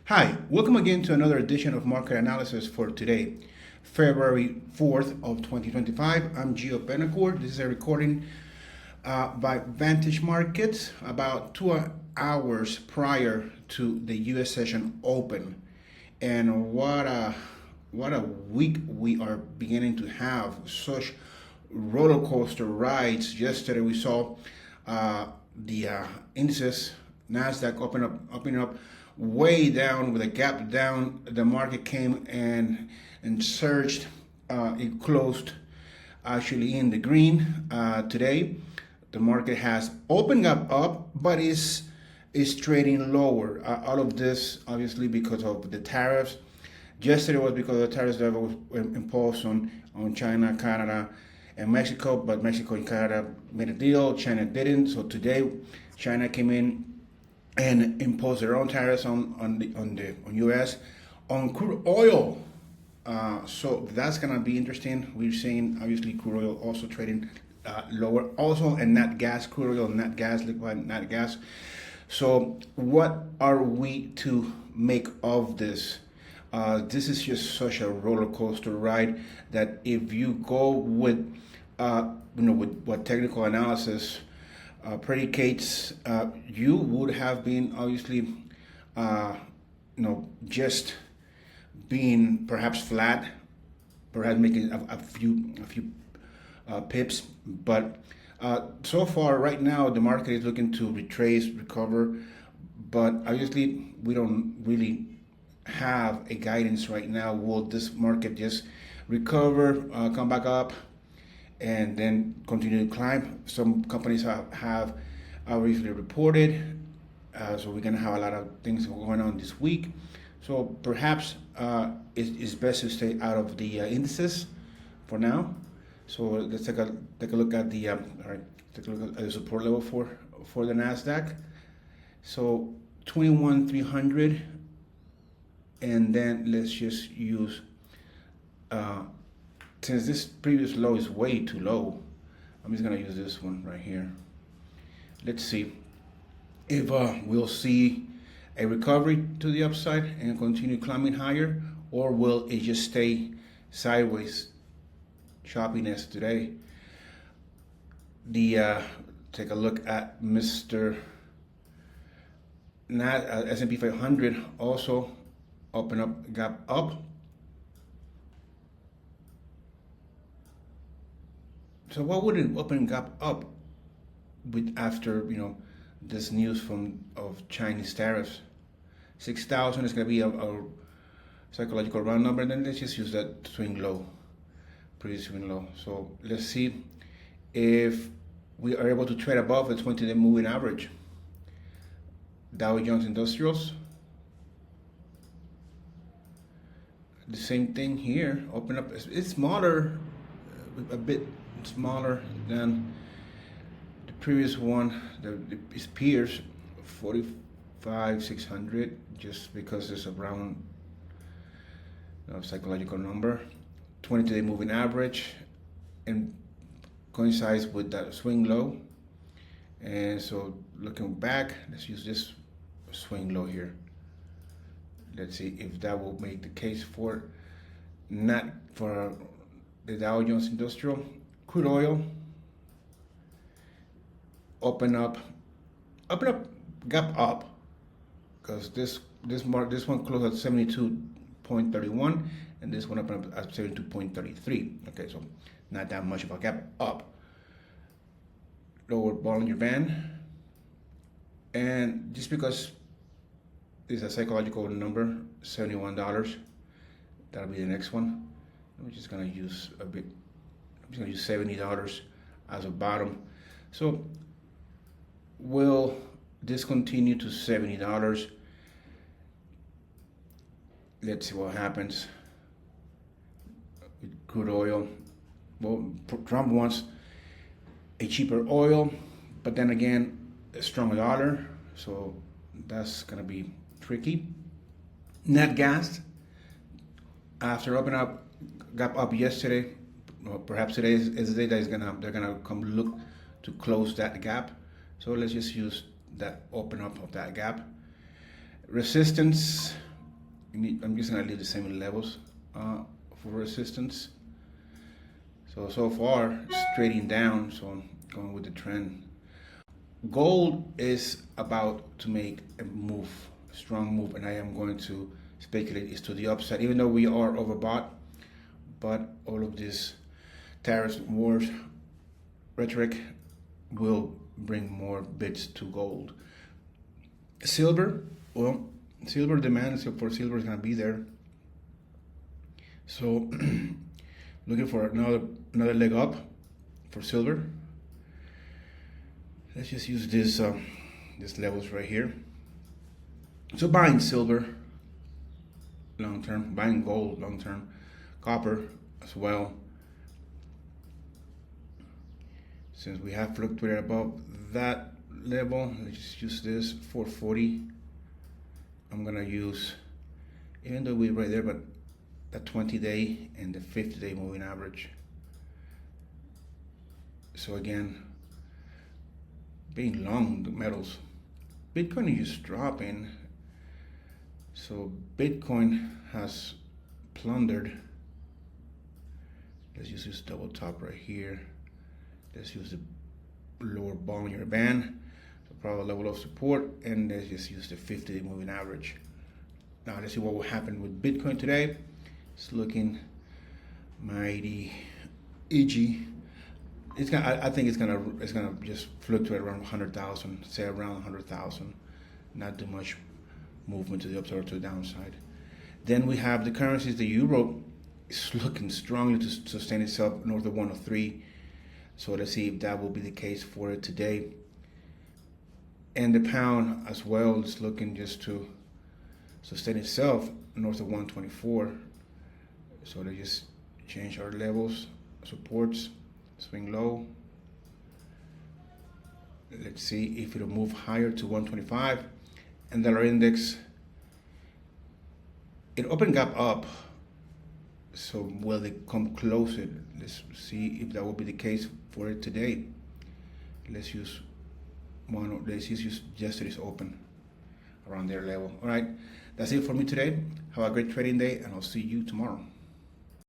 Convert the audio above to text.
Hi, welcome again to another edition of Market Analysis for today, February 4th of 2025. I'm Gio Benacourt. This is a recording by Vantage Markets about 2 hours prior to the U.S. session open. And what a week we are beginning to have. Such roller coaster rides. Yesterday we saw the indices, Nasdaq opening up way down with a gap down. The market came and surged. It closed actually in the green today. The market has opened up, but is trading lower. All of this obviously because of the tariffs. Yesterday was because of the tariffs that was imposed on China, Canada, and Mexico, but Mexico and Canada made a deal. China didn't. So today, China came in and imposed their own tariffs on U.S. on crude oil. So that's gonna be interesting. We're seeing obviously crude oil also trading lower, also and Nat Gas, crude oil, Nat Gas, liquid Nat Gas. So what are we to make of this? This is just such a roller coaster ride that if you go with with what technical analysis predicates, you would have been obviously just being perhaps flat, perhaps making a few pips, but so far right now the market is looking to retrace, recover, but obviously we don't really have a guidance right now. Will this market just recover, come back up, and then continue to climb? Some companies have recently reported, so we're going to have a lot of things going on this week. So perhaps it's best to stay out of the indices for now. So let's take a look at the take a look at the support level for the Nasdaq. So 21,300, and then let's just use. Since this previous low is way too low, I'm just gonna use this one right here. Let's see if we'll see a recovery to the upside and continue climbing higher, or will it just stay sideways choppiness today? Take a look at Mr. S&P 500 also open up, gap up. So what would an open gap up with after this news of Chinese tariffs? 6,000 is going to be a psychological round number, and then let's just use that swing low, pretty swing low. So let's see if we are able to trade above the 20-day moving average. Dow Jones Industrials, the same thing here. Open up. It's smaller, a bit smaller than the previous one. Its peers, 45,600, just because it's a round psychological number. 20-day moving average, and coincides with that swing low. And so looking back, let's use this swing low here. Let's see if that will make the case for the Dow Jones Industrial. Crude oil open up, gap up, because this one closed at 72.31, and this one opened up at 72.33. Okay, so not that much of a gap up. Lower Bollinger Band, and just because it's a psychological number, $71, that'll be the next one. I'm just gonna use $70 as a bottom. So will this continue to $70? Let's see what happens with crude oil. Well, Trump wants a cheaper oil, but then again, a stronger dollar, so that's gonna be tricky. Nat Gas, after opening up, gap up yesterday, or perhaps today is the day that they're gonna come look to close that gap. So let's just use that open up of that gap. Resistance I'm just gonna leave the same levels for resistance. So far it's trading down, so I'm going with the trend. Gold is about to make a move, a strong move, and I am going to speculate is to the upside, even though we are overbought. But all of this tariffs, wars, rhetoric will bring more bids to gold. Silver, well, silver demand for silver is going to be there. So looking for another leg up for silver. Let's just use this levels right here. So buying silver long term, buying gold long term, copper as well. Since we have fluctuated above that level, let's just use this 440. I'm gonna use, even though we're right there, but the 20-day and the 50-day moving average. So again, being long the metals, Bitcoin is just dropping. So Bitcoin has plundered. Let's use this double top right here. Let's use the lower Bollinger Band, so probably level of support, and let's just use the 50-day moving average. Now let's see what will happen with Bitcoin today. It's looking mighty edgy. I think it's gonna just fluctuate around 100,000, say around 100,000. Not too much movement to the upside or to the downside. Then we have the currencies. The euro is looking strongly to sustain itself north of 103. So let's see if that will be the case for it today. And the pound as well is looking just to sustain itself north of 124. So let's just change our levels, supports, swing low. Let's see if it'll move higher to 125. And dollar index, it opened gap up. So will they come closer? Let's see if that will be the case for it today. Let's use yesterday's open around their level. All right, that's it for me today. Have a great trading day, and I'll see you tomorrow.